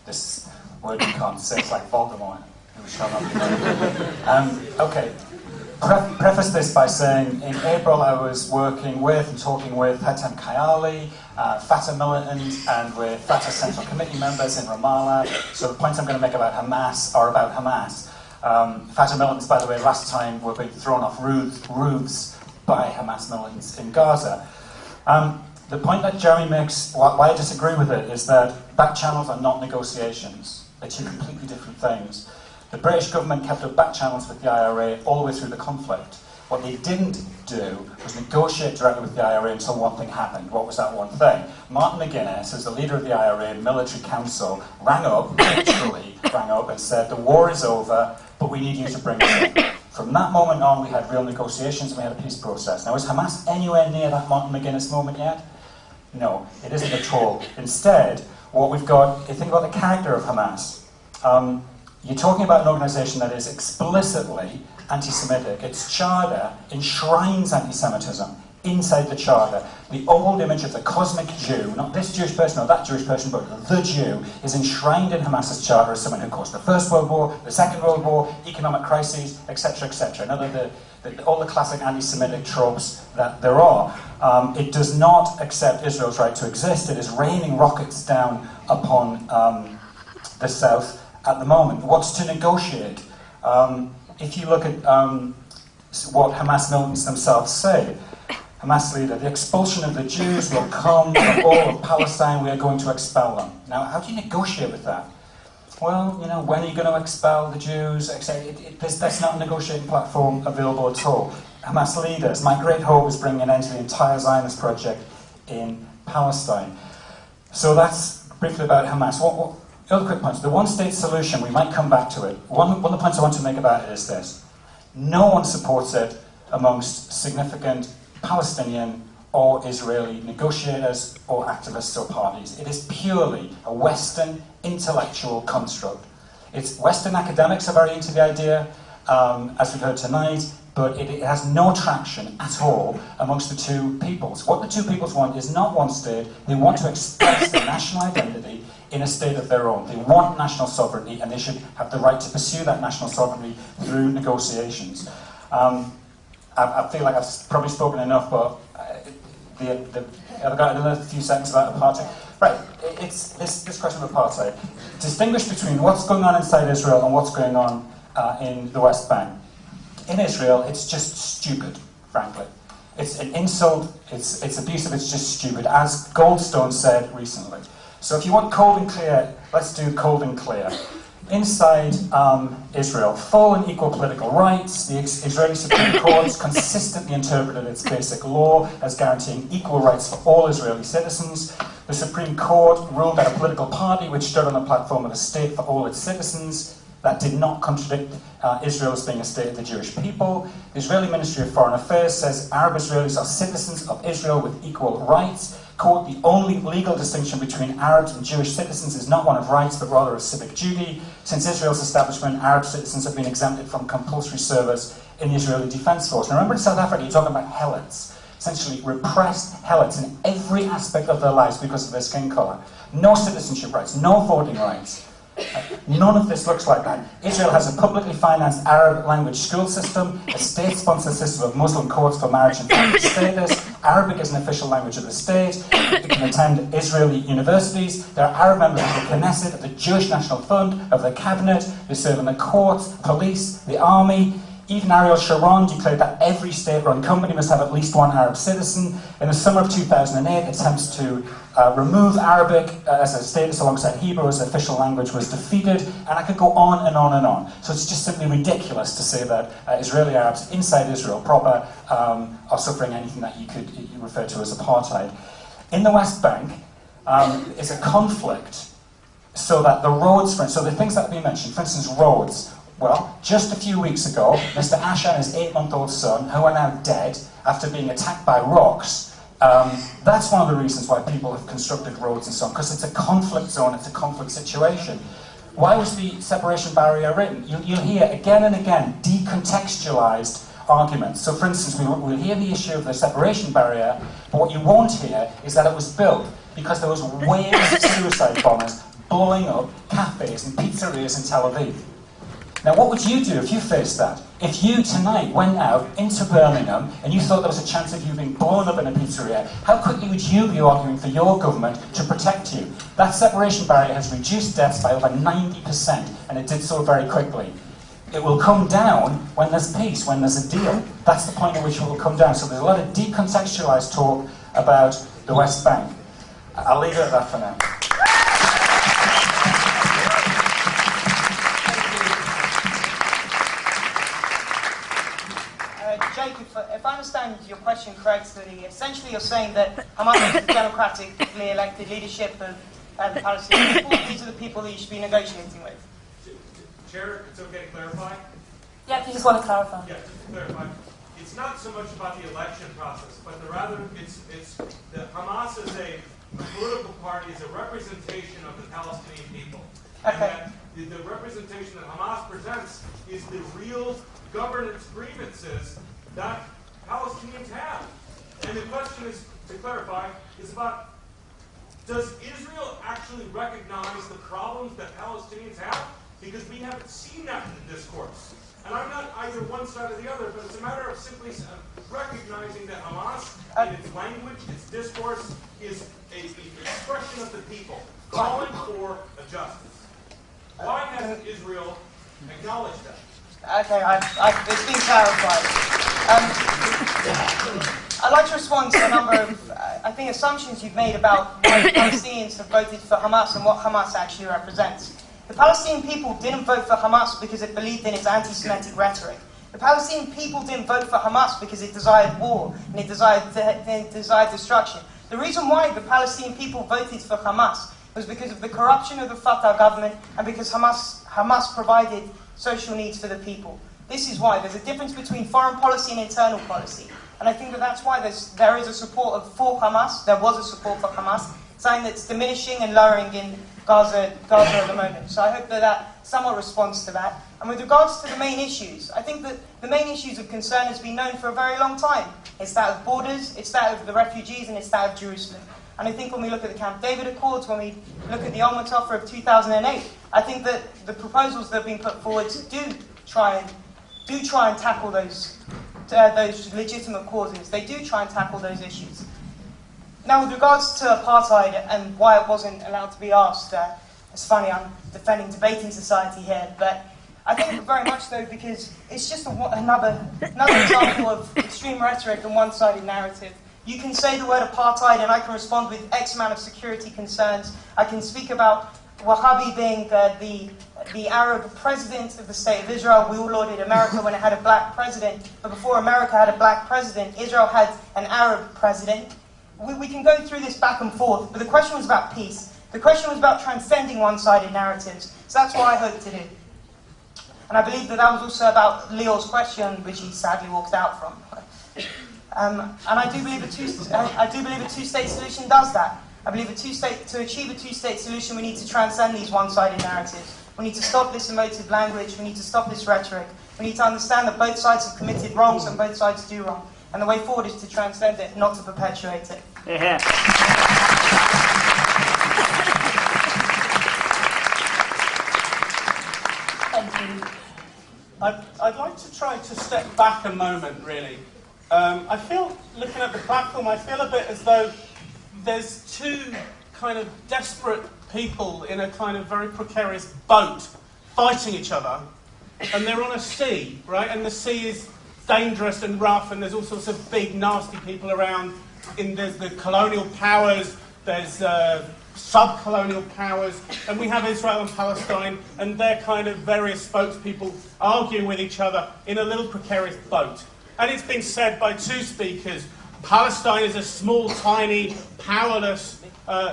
this word you can't say, it's like Voldemort, who shall not be named. Okay, preface this by saying, in April I was working with and talking with Hatem Kayali, Fatah militant, and with Fatah Central Committee members in Ramallah. So the points I'm going to make about Hamas are about Hamas. Fatah militants, by the way, last time were being thrown off roofs by Hamas militants in Gaza. The point that Jeremy makes, why I disagree with it, is that back channels are not negotiations. They're two completely different things. The British government kept up back channels with the IRA all the way through the conflict. What they didn't do was negotiate directly with the IRA until one thing happened. What was that one thing? Martin McGuinness, as the leader of the IRA Military Council, literally rang up and said, the war is over, but we need you to bring it in. From that moment on, we had real negotiations and we had a peace process. Now, is Hamas anywhere near that Martin McGuinness moment yet? No, it isn't at all. Instead, what we've got, you think about the character of Hamas. You're talking about an organisation that is explicitly anti-Semitic. Its charter enshrines anti-Semitism inside the charter. The old image of the cosmic Jew, not this Jewish person or that Jewish person, but the Jew, is enshrined in Hamas's charter as someone who caused the First World War, the Second World War, economic crises, etc., etc. Another, all the classic anti-Semitic tropes that there are. It does not accept Israel's right to exist. It is raining rockets down upon the south at the moment. What's to negotiate? If you look at what Hamas militants themselves say, Hamas leader, the expulsion of the Jews will come from all of Palestine, we are going to expel them. Now, how do you negotiate with that? Well, you know, when are you going to expel the Jews? That's not a negotiating platform available at all. Hamas leaders, my great hope is bringing an end to the entire Zionist project in Palestine. So that's briefly about Hamas. Other quick points. The one-state solution, we might come back to it. One of the points I want to make about it is this. No one supports it amongst significant Palestinian or Israeli negotiators or activists or parties. It is purely a Western intellectual construct. Western academics are very into the idea, as we've heard tonight, but it has no traction at all amongst the two peoples. What the two peoples want is not one state. They want to express their national identity in a state of their own. They want national sovereignty, and they should have the right to pursue that national sovereignty through negotiations. I feel like I've probably spoken enough, but I've got another few seconds about apartheid. Right, it's this question of apartheid. Distinguish between what's going on inside Israel and what's going on in the West Bank. In Israel, it's just stupid, frankly. It's an insult, it's abusive, it's just stupid, as Goldstone said recently. So if you want cold and clear, let's do cold and clear. Inside Israel, full and equal political rights. The Israeli Supreme Court consistently interpreted its basic law as guaranteeing equal rights for all Israeli citizens. The Supreme Court ruled that a political party which stood on the platform of a state for all its citizens, that did not contradict Israel as being a state of the Jewish people. The Israeli Ministry of Foreign Affairs says Arab Israelis are citizens of Israel with equal rights. Quote, the only legal distinction between Arabs and Jewish citizens is not one of rights, but rather of civic duty. Since Israel's establishment, Arab citizens have been exempted from compulsory service in the Israeli Defense Force. Now remember in South Africa, you're talking about helots, essentially repressed helots in every aspect of their lives because of their skin colour. No citizenship rights, no voting rights. None of this looks like that. Israel has a publicly financed Arab language school system, a state-sponsored system of Muslim courts for marriage and family status. Arabic is an official language of the state. You can attend Israeli universities. There are Arab members of the Knesset, of the Jewish National Fund, of the cabinet. They serve in the courts, police, the army. Even Ariel Sharon declared that every state-run company must have at least one Arab citizen. In the summer of 2008, attempts to remove Arabic as a status alongside Hebrew as official language was defeated, and I could go on and on and on. So it's just simply ridiculous to say that Israeli Arabs inside Israel proper are suffering anything that you could refer to as apartheid. In the West Bank is a conflict so that the roads, so the things that have been mentioned, for instance, roads. Well, just a few weeks ago, Mr. Asher and his 8-month-old son, who are now dead after being attacked by rocks, that's one of the reasons why people have constructed roads and so on, because it's a conflict zone, it's a conflict situation. Why was the separation barrier written? You'll hear again and again decontextualized arguments. So for instance, we'll hear the issue of the separation barrier, but what you won't hear is that it was built because there was waves of suicide bombers blowing up cafes and pizzerias in Tel Aviv. Now, what would you do if you faced that? If you tonight went out into Birmingham and you thought there was a chance of you being blown up in a pizzeria, how quickly would you be arguing for your government to protect you? That separation barrier has reduced deaths by over 90%, and it did so very quickly. It will come down when there's peace, when there's a deal. That's the point at which it will come down. So there's a lot of decontextualized talk about the West Bank. I'll leave it at that for now. Jacob, if I understand your question correctly, essentially you're saying that Hamas is the democratically elected leadership of the Palestinian people. These are the people that you should be negotiating with. Chair, it's okay to clarify? Yeah, if you just want to clarify. Yeah, just to clarify. It's not so much about the election process, but rather it's that Hamas is a political party, is a representation of the Palestinian people. Okay. And that the representation that Hamas presents is the real governance grievances that Palestinians have. And the question is, to clarify, is about, does Israel actually recognize the problems that Palestinians have? Because we haven't seen that in the discourse. And I'm not either one side or the other, but it's a matter of simply recognizing that Hamas, in its language, its discourse, is an expression of the people, calling for a justice. Why hasn't Israel acknowledged that? Okay, it's been clarified. I'd like to respond to a number of, I think, assumptions you've made about why Palestinians have voted for Hamas and what Hamas actually represents. The Palestinian people didn't vote for Hamas because it believed in its anti-Semitic rhetoric. The Palestinian people didn't vote for Hamas because it desired war and it desired destruction. The reason why the Palestinian people voted for Hamas was because of the corruption of the Fatah government and because Hamas provided social needs for the people. This is why. There's a difference between foreign policy and internal policy. And I think that that's why there is a support for Hamas. There was a support for Hamas, something that's diminishing and lowering in Gaza at the moment. So I hope that somewhat responds to that. And with regards to the main issues, I think that the main issues of concern has been known for a very long time. It's that of borders, it's that of the refugees, and it's that of Jerusalem. And I think when we look at the Camp David Accords, when we look at the Olmert Offer of 2008, I think that the proposals that have been put forward do try and tackle those legitimate causes. They do try and tackle those issues. Now, with regards to apartheid and why it wasn't allowed to be asked, it's funny, I'm defending debating society here, but I think very much so because it's just another example of extreme rhetoric and one-sided narrative. You can say the word apartheid and I can respond with X amount of security concerns. I can speak about Wahhabi being the Arab president of the State of Israel. We all lauded America when it had a black president, but before America had a black president, Israel had an Arab president. We can go through this back and forth, but the question was about peace. The question was about transcending one-sided narratives. So that's what I hope to do. And I believe that was also about Leo's question, which he sadly walked out from. And I do believe a two-state solution does that. I believe to achieve a two-state solution, we need to transcend these one-sided narratives. We need to stop this emotive language. We need to stop this rhetoric. We need to understand that both sides have committed wrongs and both sides do wrong. And the way forward is to transcend it, not to perpetuate it. Yeah. Thank you. I'd like to try to step back a moment, really. I feel, looking at the platform, I feel a bit as though there's two kind of desperate people in a kind of very precarious boat fighting each other, and they're on a sea, right? And the sea is dangerous and rough, and there's all sorts of big, nasty people around. There's the colonial powers, there's sub-colonial powers, and we have Israel and Palestine, and they're kind of various spokespeople arguing with each other in a little precarious boat. And it's been said by two speakers, Palestine is a small, tiny, powerless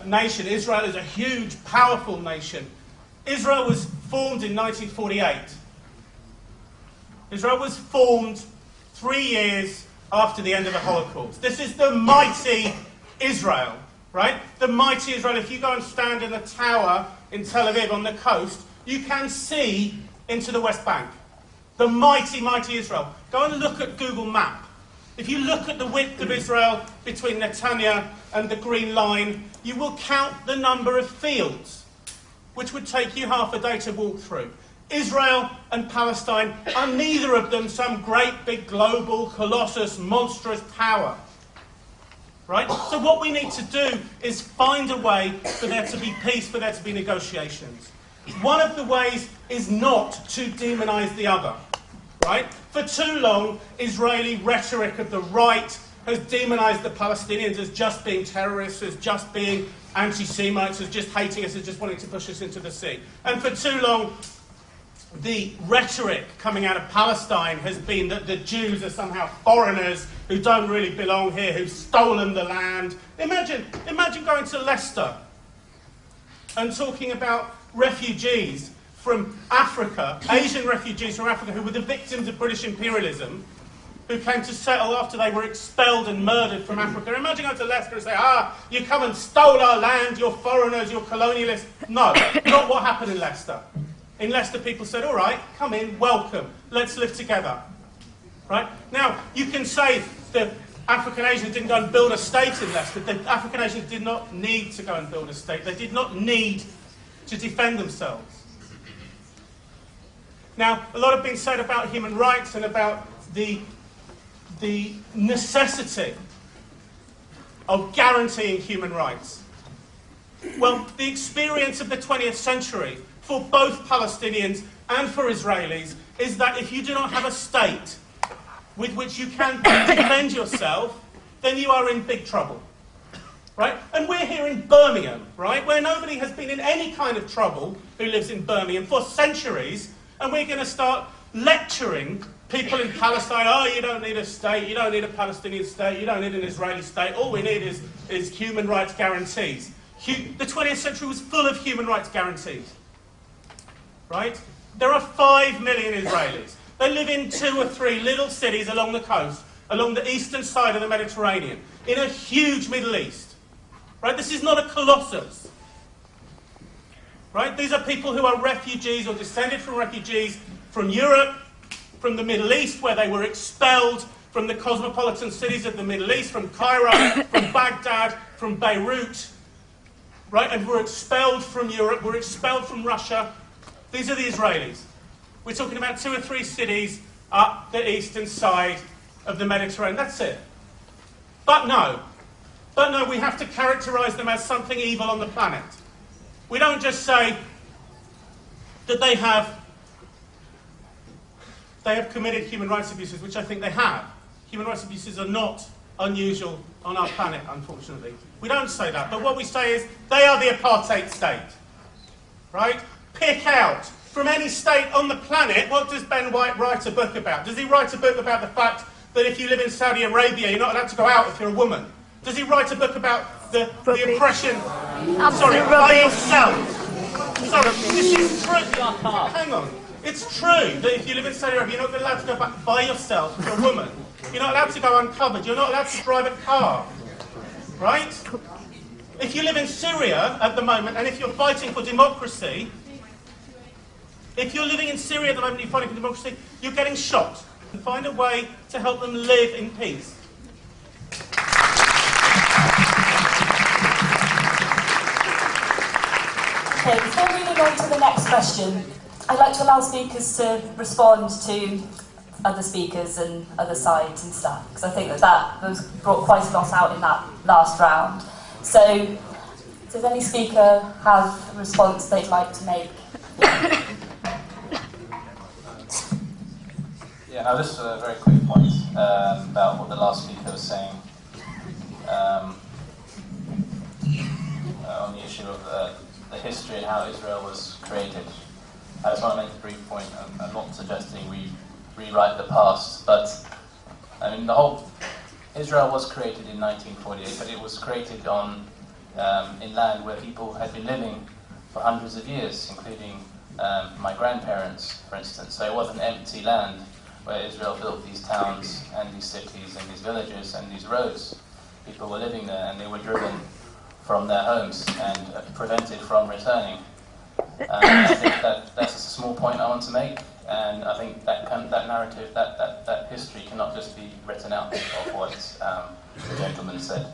nation. Israel is a huge, powerful nation. Israel was formed in 1948. Israel was formed 3 years after the end of the Holocaust. This is the mighty Israel, right? The mighty Israel. If you go and stand in the tower in Tel Aviv on the coast, you can see into the West Bank. The mighty, mighty Israel. Go and look at Google Map. If you look at the width of Israel between Netanya and the Green Line, you will count the number of fields. which would take you half a day to walk through. Israel and Palestine are neither of them some great big global colossus monstrous power. Right? So what we need to do is find a way for there to be peace, for there to be negotiations. One of the ways is not to demonise the other. Right? For too long, Israeli rhetoric of the right has demonised the Palestinians as just being terrorists, as just being anti-Semites, as just hating us, as just wanting to push us into the sea. And for too long, the rhetoric coming out of Palestine has been that the Jews are somehow foreigners who don't really belong here, who've stolen the land. Imagine going to Leicester and talking about refugees from Africa, Asian refugees from Africa who were the victims of British imperialism, who came to settle after they were expelled and murdered from Africa. Imagine going to Leicester and say, you come and stole our land, you're foreigners, you're colonialists. No, not what happened in Leicester. In Leicester, people said, all right, come in, welcome, let's live together. Right? Now, you can say the African Asians didn't go and build a state in Leicester. The African Asians did not need to go and build a state. They did not need to defend themselves. Now, a lot has been said about human rights and about the necessity of guaranteeing human rights. Well, the experience of the 20th century for both Palestinians and for Israelis is that if you do not have a state with which you can defend yourself, then you are in big trouble. Right? And we're here in Birmingham, right, where nobody has been in any kind of trouble who lives in Birmingham for centuries, and we're going to start lecturing people in Palestine, you don't need a state, you don't need a Palestinian state, you don't need an Israeli state, all we need is human rights guarantees. The 20th century was full of human rights guarantees. Right? There are 5 million Israelis. They live in 2 or 3 little cities along the coast, along the eastern side of the Mediterranean, in a huge Middle East. Right? This is not a colossus. Right? These are people who are refugees or descended from refugees from Europe, from the Middle East, where they were expelled from the cosmopolitan cities of the Middle East, from Cairo, from Baghdad, from Beirut, right? And were expelled from Europe, were expelled from Russia. These are the Israelis. We're talking about 2 or 3 cities up the eastern side of the Mediterranean. That's it. But no, we have to characterise them as something evil on the planet. We don't just say that they have committed human rights abuses, which I think they have. Human rights abuses are not unusual on our planet, unfortunately. We don't say that, but what we say is they are the apartheid state. Right? Pick out from any state on the planet, what does Ben White write a book about? Does he write a book about the fact that if you live in Saudi Arabia, you're not allowed to go out if you're a woman? Does he write a book about the oppression? Sorry, by yourself. Sorry, this is true. Hang on. It's true that if you live in Saudi Arabia, you're not allowed to go back by yourself if you're a woman. You're not allowed to go uncovered. You're not allowed to drive a car. Right? If you live in Syria at the moment, and if you're fighting for democracy, if you're living in Syria at the moment and you're fighting for democracy, you're getting shot. And find a way to help them live in peace. Okay, before moving on to the next question, I'd like to allow speakers to respond to other speakers and other sides and stuff, because I think that was brought quite a lot out in that last round. So, does any speaker have a response they'd like to make? Yeah, now this is a very quick point about what the last speaker was saying on the issue of the history and how Israel was created. I just want to make a brief point. I'm not suggesting we rewrite the past, but I mean Israel was created in 1948, but it was created in land where people had been living for hundreds of years, including my grandparents, for instance. So it wasn't empty land where Israel built these towns and these cities and these villages and these roads. People were living there and they were driven from their homes and prevented from returning. I think that's a small point I want to make, and I think that narrative, that history cannot just be written out of what the gentleman said.